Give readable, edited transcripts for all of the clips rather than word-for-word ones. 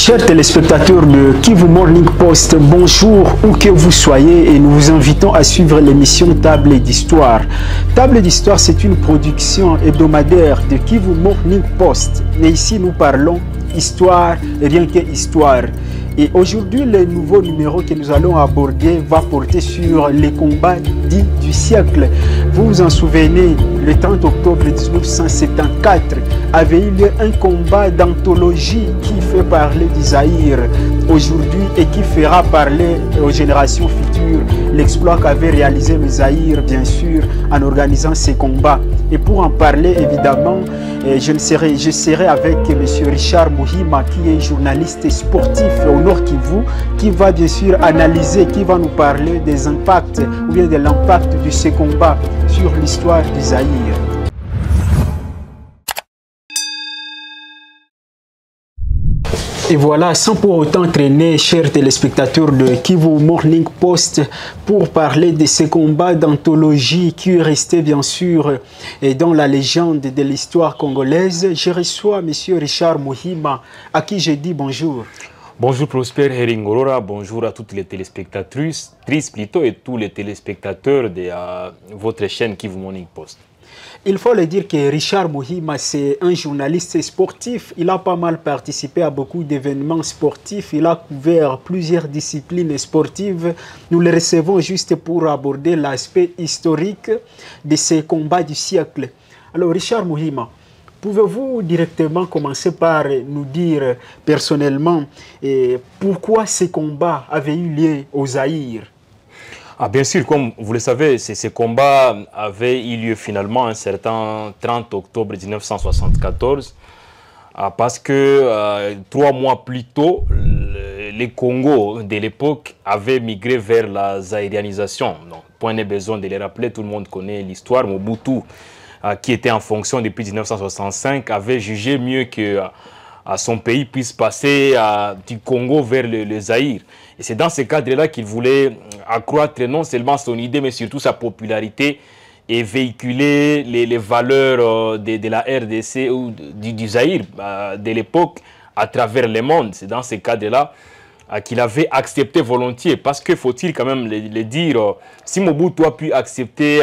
Chers téléspectateurs de Kivu Morning Post, bonjour où que vous soyez et nous vous invitons à suivre l'émission Table d'Histoire. Table d'Histoire, c'est une production hebdomadaire de Kivu Morning Post. Et ici, nous parlons histoire et rien que histoire. Et aujourd'hui, le nouveau numéro que nous allons aborder va porter sur les combats dits du siècle. Vous vous en souvenez, le 30 octobre 1974 avait eu lieu un combat d'anthologie qui fait parler du Zaïre aujourd'hui et qui fera parler aux générations futures l'exploit qu'avait réalisé le Zaïre, bien sûr, en organisant ces combats. Et pour en parler, évidemment, je serai avec M. Richard Muhima, qui est journaliste sportif au Nord Kivu, qui va bien sûr analyser, qui va nous parler des impacts ou bien de l'impact de ces combats sur l'histoire du Zaïre. Et voilà, sans pour autant traîner, chers téléspectateurs de Kivu Morning Post, pour parler de ces combats d'anthologie qui est resté bien sûr dans la légende de l'histoire congolaise, je reçois M. Richard Muhima, à qui je dis bonjour. Bonjour Prosper Heringorora, bonjour à toutes les téléspectatrices, plutôt, et tous les téléspectateurs de votre chaîne Kivu Morning Post. Il faut le dire que Richard Muhima, c'est un journaliste sportif. Il a pas mal participé à beaucoup d'événements sportifs. Il a couvert plusieurs disciplines sportives. Nous le recevons juste pour aborder l'aspect historique de ces combats du siècle. Alors, Richard Muhima, pouvez-vous directement commencer par nous dire personnellement pourquoi ces combats avaient eu lieu au Zaïre? Bien sûr, comme vous le savez, ces combats avaient eu lieu finalement un certain 30 octobre 1974 parce que 3 mois plus tôt, les Congos de l'époque avaient migré vers la zaïrianisation. Donc, point n'est besoin de les rappeler, tout le monde connaît l'histoire. Mobutu, qui était en fonction depuis 1965, avait jugé mieux que son pays puisse passer du Congo vers le Zaïre. Et c'est dans ce cadre-là qu'il voulait accroître non seulement son idée, mais surtout sa popularité et véhiculer les valeurs de la RDC ou du Zaïre de l'époque à travers le monde. C'est dans ce cadre-là qu'il avait accepté volontiers. Parce que, faut-il quand même le dire, si Mobutu a pu accepter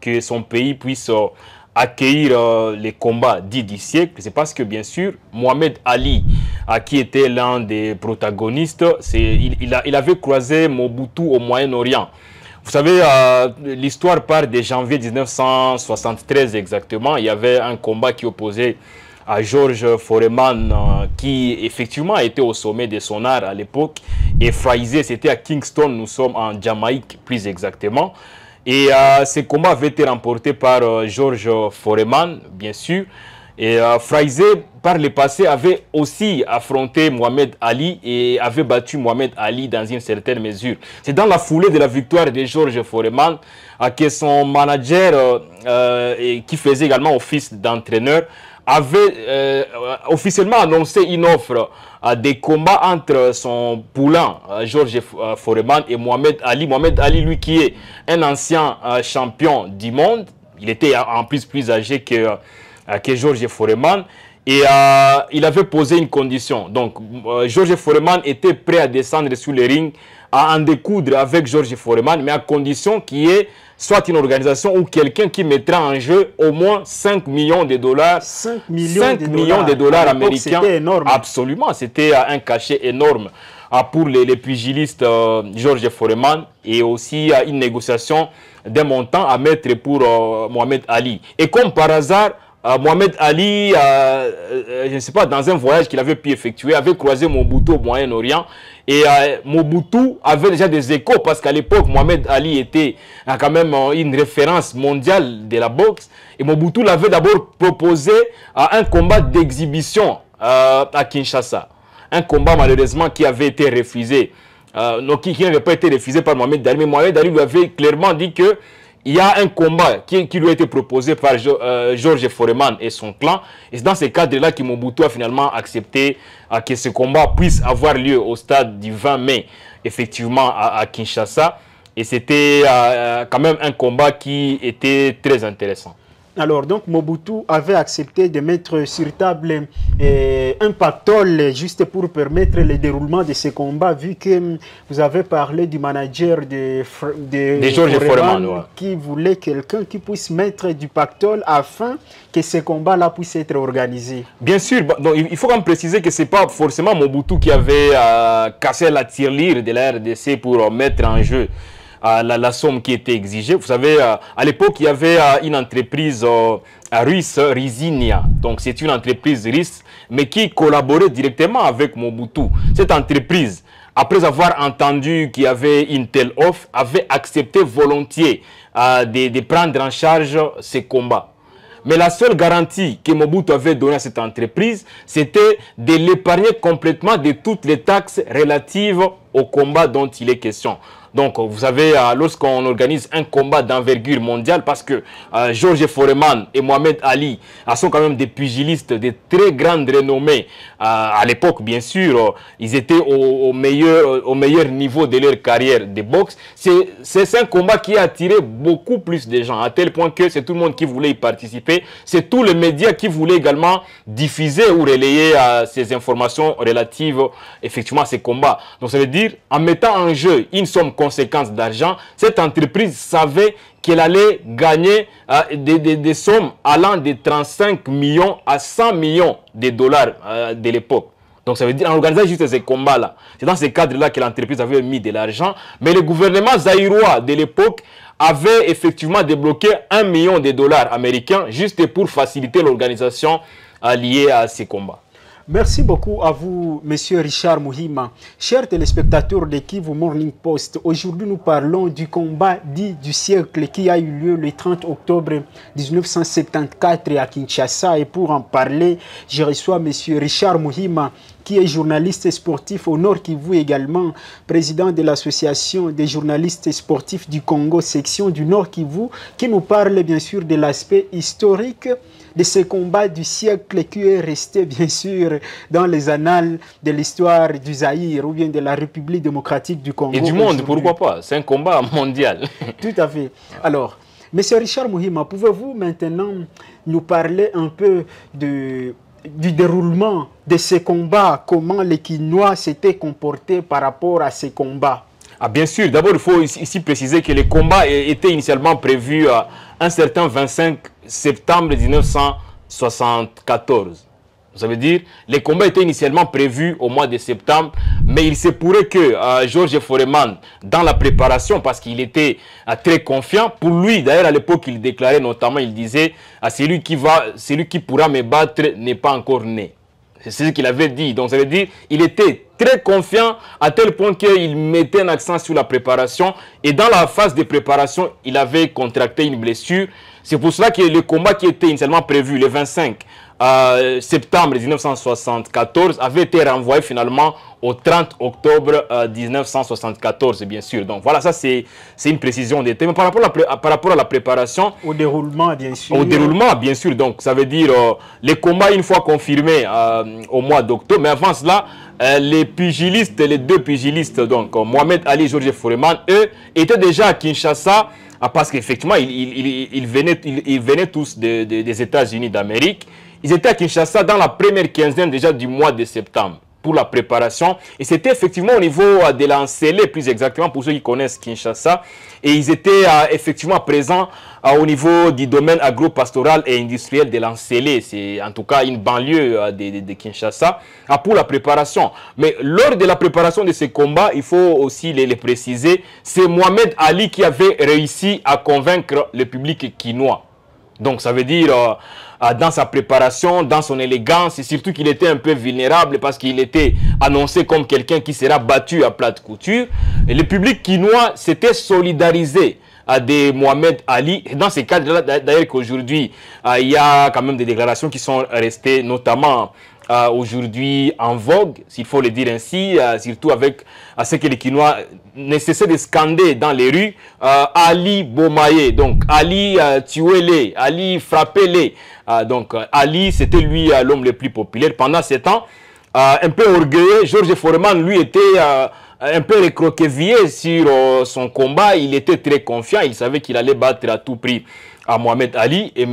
que son pays puisse accueillir les combats dits du siècle, c'est parce que bien sûr Mohamed Ali, qui était l'un des protagonistes, il avait croisé Mobutu au Moyen-Orient. Vous savez, l'histoire part de janvier 1973 exactement. Il y avait un combat qui opposait à George Foreman, qui effectivement était au sommet de son art à l'époque, et Frazier, c'était à Kingston, nous sommes en Jamaïque plus exactement. Et ce combat avait été remporté par George Foreman, bien sûr. Et Frazier, par le passé, avait aussi affronté Mohamed Ali et avait battu Mohamed Ali dans une certaine mesure. C'est dans la foulée de la victoire de George Foreman que son manager, qui faisait également office d'entraîneur, avait officiellement annoncé une offre des combats entre son poulain George Foreman et Mohamed Ali. Mohamed Ali, lui, qui est un ancien champion du monde, il était en plus âgé que George Foreman, et il avait posé une condition. Donc, George Foreman était prêt à descendre sur le ring, à en découdre avec George Foreman, mais à condition qu'il y ait soit une organisation ou quelqu'un qui mettra en jeu au moins 5 millions de dollars. 5 millions de dollars américains. C'était énorme. Absolument, c'était un cachet énorme pour les pugilistes George Foreman, et aussi une négociation d'un montant à mettre pour Mohamed Ali. Et comme par hasard, Mohamed Ali, je ne sais pas, dans un voyage qu'il avait pu effectuer, avait croisé Mobutu au Moyen-Orient. Et Mobutu avait déjà des échos parce qu'à l'époque, Mohamed Ali était quand même une référence mondiale de la boxe. Et Mobutu l'avait d'abord proposé à un combat d'exhibition à Kinshasa. Un combat malheureusement qui avait été refusé. Qui n'avait pas été refusé par Mohamed Ali. Mais Mohamed Ali lui avait clairement dit que il y a un combat qui lui a été proposé par George Foreman et son clan. Et c'est dans ce cadre-là que Mobutu a finalement accepté que ce combat puisse avoir lieu au stade du 20 mai, effectivement, à Kinshasa. Et c'était quand même un combat qui était très intéressant. Alors, donc, Mobutu avait accepté de mettre sur table un pactole juste pour permettre le déroulement de ces combats, vu que vous avez parlé du manager de Georges Foreman, ouais, qui voulait quelqu'un qui puisse mettre du pactole afin que ces combats-là puissent être organisés. Bien sûr, donc, il faut quand même préciser que ce n'est pas forcément Mobutu qui avait cassé la tirelire de la RDC pour mettre en jeu la somme qui était exigée. Vous savez, à l'époque, il y avait une entreprise russe, Rizinia. Donc, c'est une entreprise russe, mais qui collaborait directement avec Mobutu. Cette entreprise, après avoir entendu qu'il y avait une telle offre, avait accepté volontiers de prendre en charge ces combats. Mais la seule garantie que Mobutu avait donnée à cette entreprise, c'était de l'épargner complètement de toutes les taxes relatives au combat dont il est question. Donc, vous savez, lorsqu'on organise un combat d'envergure mondiale, parce que Georges Foreman et Mohamed Ali sont quand même des pugilistes de très grande renommée. À l'époque, bien sûr, ils étaient au meilleur niveau de leur carrière de boxe. C'est un combat qui a attiré beaucoup plus de gens, à tel point que c'est tout le monde qui voulait y participer. C'est tous les médias qui voulaient également diffuser ou relayer ces informations relatives effectivement à ces combats. Donc, ça veut dire, en mettant en jeu une somme conséquente d'argent, cette entreprise savait qu'elle allait gagner des sommes allant de 35 millions à 100 millions de dollars de l'époque. Donc ça veut dire en organisant juste ces combats-là. C'est dans ces cadres-là que l'entreprise avait mis de l'argent. Mais le gouvernement zaïrois de l'époque avait effectivement débloqué 1 million de dollars américains juste pour faciliter l'organisation liée à ces combats. Merci beaucoup à vous, Monsieur Richard Muhima. Chers téléspectateurs de Kivu Morning Post, aujourd'hui nous parlons du combat dit du siècle qui a eu lieu le 30 octobre 1974 à Kinshasa. Et pour en parler, je reçois Monsieur Richard Muhima, qui est journaliste sportif au Nord Kivu également, président de l'association des journalistes sportifs du Congo, section du Nord Kivu, qui nous parle bien sûr de l'aspect historique de ce combat du siècle qui est resté bien sûr dans les annales de l'histoire du Zaïre ou bien de la République démocratique du Congo. Et du monde, pourquoi pas? C'est un combat mondial. Tout à fait. Alors, Monsieur Richard Muhima, pouvez-vous maintenant nous parler un peu du déroulement de ces combats, comment les Kinois s'étaient comportés par rapport à ces combats? Bien sûr, d'abord il faut ici préciser que les combats étaient initialement prévus un certain 25 septembre 1974. Ça veut dire les combats étaient initialement prévus au mois de septembre, mais il se pourrait que Georges Foreman, dans la préparation, parce qu'il était très confiant, pour lui, d'ailleurs à l'époque il déclarait notamment, il disait celui qui pourra me battre n'est pas encore né. C'est ce qu'il avait dit. Donc ça veut dire il était très confiant à tel point qu'il mettait un accent sur la préparation. Et dans la phase de préparation, il avait contracté une blessure. C'est pour cela que le combat qui était initialement prévu le 25 septembre 1974 avait été renvoyé finalement au 30 octobre 1974, bien sûr. Donc voilà, ça c'est une précision des thèmes. Par rapport à la préparation... Au déroulement, bien sûr. Au déroulement, bien sûr. Donc ça veut dire les combats, une fois confirmés au mois d'octobre. Mais avant cela, les pugilistes, les deux pugilistes, donc Mohamed Ali et Georges Foreman, eux, étaient déjà à Kinshasa parce qu'effectivement, ils venaient tous des États-Unis d'Amérique. Ils étaient à Kinshasa dans la première quinzaine déjà du mois de septembre pour la préparation. Et c'était effectivement au niveau de l'Ancélé, plus exactement pour ceux qui connaissent Kinshasa. Et ils étaient effectivement présents au niveau du domaine agro-pastoral et industriel de l'Ancélé. C'est en tout cas une banlieue de Kinshasa pour la préparation. Mais lors de la préparation de ces combats, il faut aussi les préciser, c'est Mohamed Ali qui avait réussi à convaincre le public kinois. Donc ça veut dire dans sa préparation, dans son élégance, et surtout qu'il était un peu vulnérable parce qu'il était annoncé comme quelqu'un qui sera battu à plate couture. Et le public kinois s'était solidarisé de Mohamed Ali. Et dans ces cadres-là, d'ailleurs qu'aujourd'hui, il y a quand même des déclarations qui sont restées notamment aujourd'hui en vogue, s'il faut le dire ainsi, surtout avec ce que les Kinois ne cessaient de scander dans les rues, Ali Bomaye, donc Ali tuez-les, Ali frappez-les. Donc Ali, c'était lui l'homme le plus populaire. Pendant ce temps, un peu orgueilleux, Georges Foreman, lui, était un peu recroquevillé sur son combat. Il était très confiant, il savait qu'il allait battre à tout prix à Mohamed Ali. Et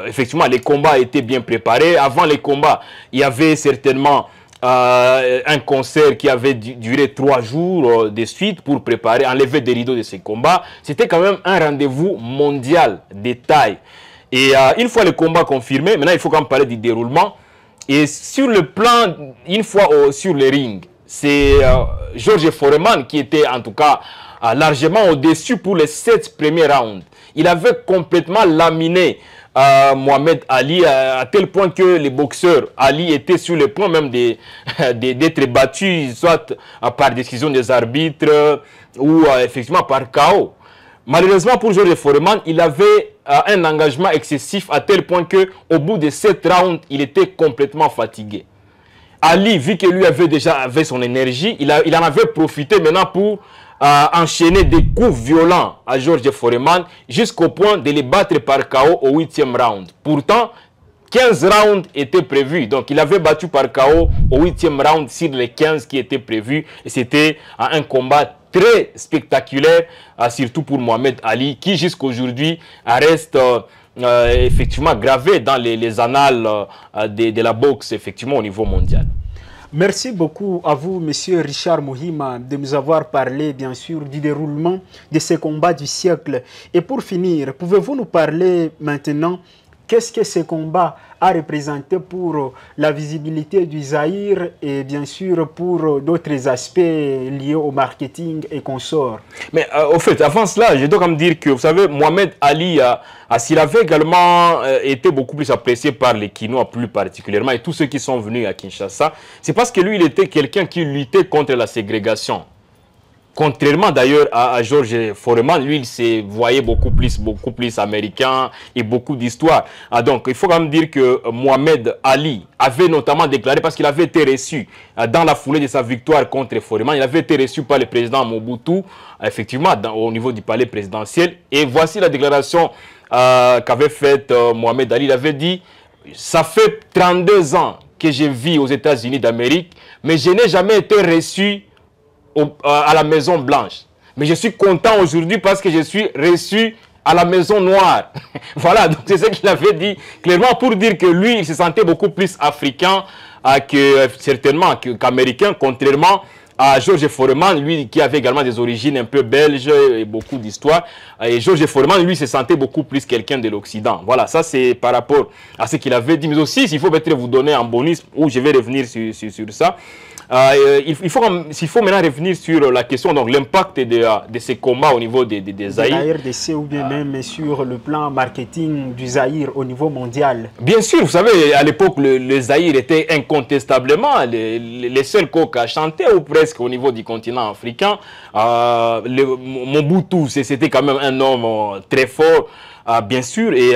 effectivement, les combats étaient bien préparés. Avant les combats, il y avait certainement un concert qui avait duré 3 jours de suite pour préparer, enlever des rideaux de ces combats. C'était quand même un rendez-vous mondial de taille. Et une fois le combat confirmé, maintenant il faut quand même parler du déroulement. Et sur le plan, une fois sur le ring, c'est Georges Foreman qui était en tout cas largement au-dessus pour les 7 premiers rounds. Il avait complètement laminé Mohamed Ali à tel point que les boxeurs Ali étaient sur le point même d'être battus, soit par décision des arbitres ou effectivement par KO. Malheureusement pour Georges Foreman, il avait un engagement excessif à tel point que au bout de 7 rounds, il était complètement fatigué. Ali, vu que lui avait déjà son énergie, il en avait profité maintenant pour enchaîner des coups violents à Georges Foreman jusqu'au point de les battre par KO au 8e round. Pourtant, 15 rounds étaient prévus. Donc, il avait battu par KO au 8e round sur les 15 qui étaient prévus. Et c'était un combat très spectaculaire, surtout pour Mohamed Ali, qui jusqu'aujourd'hui reste effectivement gravé dans les annales de la boxe, effectivement, au niveau mondial. Merci beaucoup à vous, Monsieur Richard Mohima, de nous avoir parlé, bien sûr, du déroulement de ces combats du siècle. Et pour finir, pouvez-vous nous parler maintenant qu'est-ce que ce combat a représenté pour la visibilité du Zaïre et bien sûr pour d'autres aspects liés au marketing et consorts? Mais au fait, avant cela, je dois quand même dire que, vous savez, Mohamed Ali, s'il avait également été beaucoup plus apprécié par les Kinois plus particulièrement et tous ceux qui sont venus à Kinshasa, c'est parce que lui, il était quelqu'un qui luttait contre la ségrégation. Contrairement d'ailleurs à Georges Foreman, lui, il se voyait beaucoup plus américain et beaucoup d'histoire. Donc, il faut quand même dire que Mohamed Ali avait notamment déclaré, parce qu'il avait été reçu dans la foulée de sa victoire contre Foreman, il avait été reçu par le président Mobutu, effectivement, au niveau du palais présidentiel. Et voici la déclaration qu'avait faite Mohamed Ali. Il avait dit « Ça fait 32 ans que je vis aux États-Unis d'Amérique, mais je n'ai jamais été reçu à la Maison Blanche. Mais je suis content aujourd'hui parce que je suis reçu à la Maison Noire. » Voilà, donc c'est ce qu'il avait dit clairement pour dire que lui, il se sentait beaucoup plus africain certainement qu'américain, contrairement à Georges Foreman, lui qui avait également des origines un peu belges et beaucoup d'histoire. Et Georges Foreman, lui, se sentait beaucoup plus quelqu'un de l'Occident. Voilà, ça c'est par rapport à ce qu'il avait dit. Mais aussi, s'il faut peut-être vous donner un bonus, où je vais revenir sur ça, il faut maintenant revenir sur la question, donc l'impact de ces combats au niveau des Zaïre. De la RDC ou bien même sur le plan marketing du Zaïre au niveau mondial. Bien sûr, vous savez, à l'époque, le Zaïre était incontestablement les seuls coqs à chanter ou presque au niveau du continent africain. Mobutu, c'était quand même un homme très fort. Bien sûr, et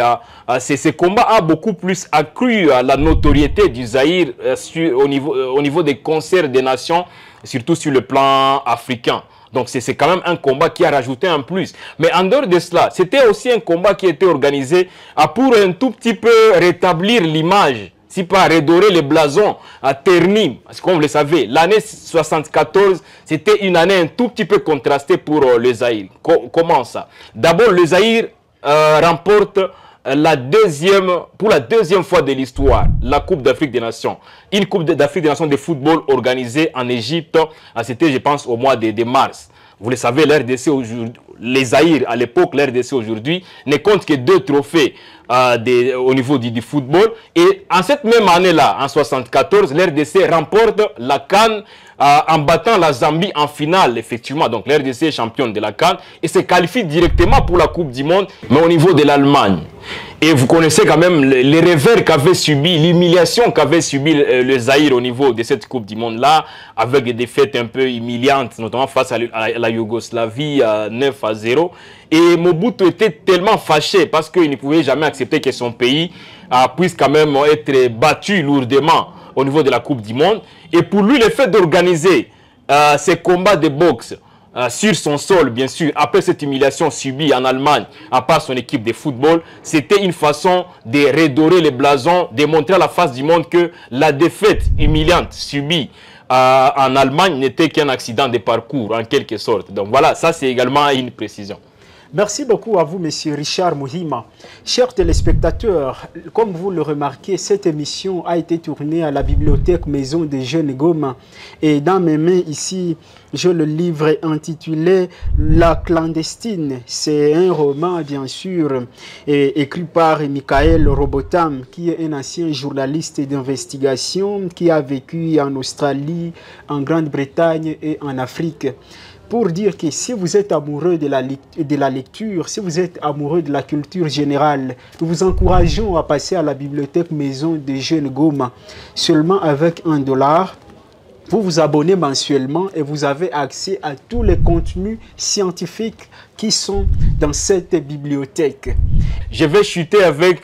ce combat a beaucoup plus accru la notoriété du Zaïre au niveau des concerts des nations, surtout sur le plan africain. Donc c'est quand même un combat qui a rajouté un plus. Mais en dehors de cela, c'était aussi un combat qui était organisé pour un tout petit peu rétablir l'image, si pas redorer les blasons ternis. Parce que comme vous le savez, l'année 74, c'était une année un tout petit peu contrastée pour le Zaïre. Comment ça? D'abord, le Zaïre remporte pour la deuxième fois de l'histoire, la Coupe d'Afrique des Nations. Une Coupe d'Afrique des Nations de football organisée en Égypte, c'était je pense au mois de mars. Vous le savez, l'RDC aujourd'hui, les Zaïre à l'époque, l'RDC aujourd'hui, ne compte que 2 trophées au niveau du football. Et en cette même année-là, en 74, l'RDC remporte la CAN en battant la Zambie en finale, effectivement. Donc l'RDC est championne de la CAN et se qualifie directement pour la Coupe du Monde, mais au niveau de l'Allemagne. Et vous connaissez quand même les revers qu'avait subi, l'humiliation qu'avait subi le Zaïre au niveau de cette Coupe du Monde-là, avec des défaites un peu humiliantes, notamment face à la Yougoslavie 9-0. Et Mobutu était tellement fâché parce qu'il ne pouvait jamais accepter que son pays puisse quand même être battu lourdement au niveau de la Coupe du Monde. Et pour lui, le fait d'organiser ces combats de boxe sur son sol, bien sûr, après cette humiliation subie en Allemagne, à part son équipe de football, c'était une façon de redorer les blasons, de montrer à la face du monde que la défaite humiliante subie en Allemagne n'était qu'un accident de parcours, en quelque sorte. Donc voilà, ça c'est également une précision. Merci beaucoup à vous, Monsieur Richard Muhima. Chers téléspectateurs, comme vous le remarquez, cette émission a été tournée à la bibliothèque Maison des Jeunes Goma. Et dans mes mains ici, j'ai le livre intitulé La clandestine. C'est un roman, bien sûr, écrit par Michael Robotham, qui est un ancien journaliste d'investigation qui a vécu en Australie, en Grande-Bretagne et en Afrique. Pour dire que si vous êtes amoureux de la lecture, si vous êtes amoureux de la culture générale, nous vous encourageons à passer à la bibliothèque Maison des Jeunes Goma. Seulement avec $1, vous vous abonnez mensuellement et vous avez accès à tous les contenus scientifiques qui sont dans cette bibliothèque. Je vais chuter avec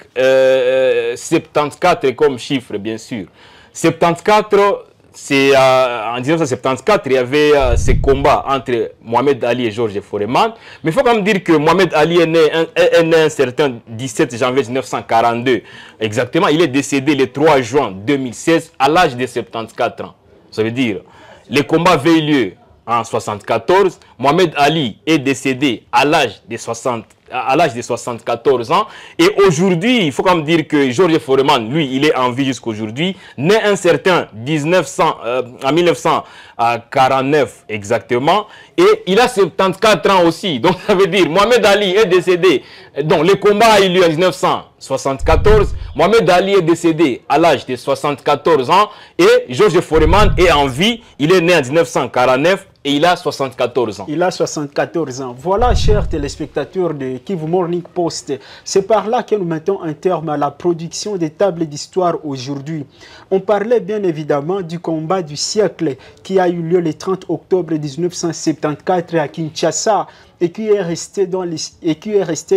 74 comme chiffre, bien sûr. 74... C'est en 1974, il y avait ces combats entre Mohamed Ali et Georges Foreman. Mais il faut quand même dire que Mohamed Ali est né un certain 17 janvier 1942. Exactement, il est décédé le 3 juin 2016 à l'âge de 74 ans. Ça veut dire, les combats avaient eu lieu en 1974. Mohamed Ali est décédé à l'âge de 74 ans. Et aujourd'hui, il faut quand même dire que Georges Foreman, lui, il est en vie jusqu'aujourd'hui. Né un certain en 1949 exactement. Et il a 74 ans aussi. Donc ça veut dire, Mohamed Ali est décédé. Donc le combat a eu lieu en 1974. Mohamed Ali est décédé à l'âge de 74 ans. Et Georges Foreman est en vie. Il est né en 1949. Et il a 74 ans. Il a 74 ans. Voilà, chers téléspectateurs de Kivu Morning Post, c'est par là que nous mettons un terme à la production des tables d'histoire aujourd'hui. On parlait bien évidemment du combat du siècle qui a eu lieu le 30 octobre 1974 à Kinshasa et qui est resté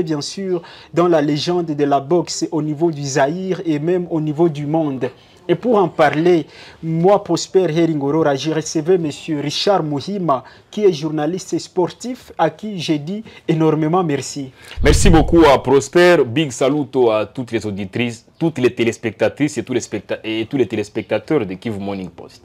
bien sûr dans la légende de la boxe au niveau du Zaïre et même au niveau du monde. Et pour en parler, moi, Prosper Heringorora, j'ai recevais M. Richard Muhima, qui est journaliste sportif, à qui j'ai dit énormément merci. Merci beaucoup à Prosper. Big saluto à toutes les auditrices, toutes les téléspectatrices et tous les téléspectateurs de Kivu Morning Post.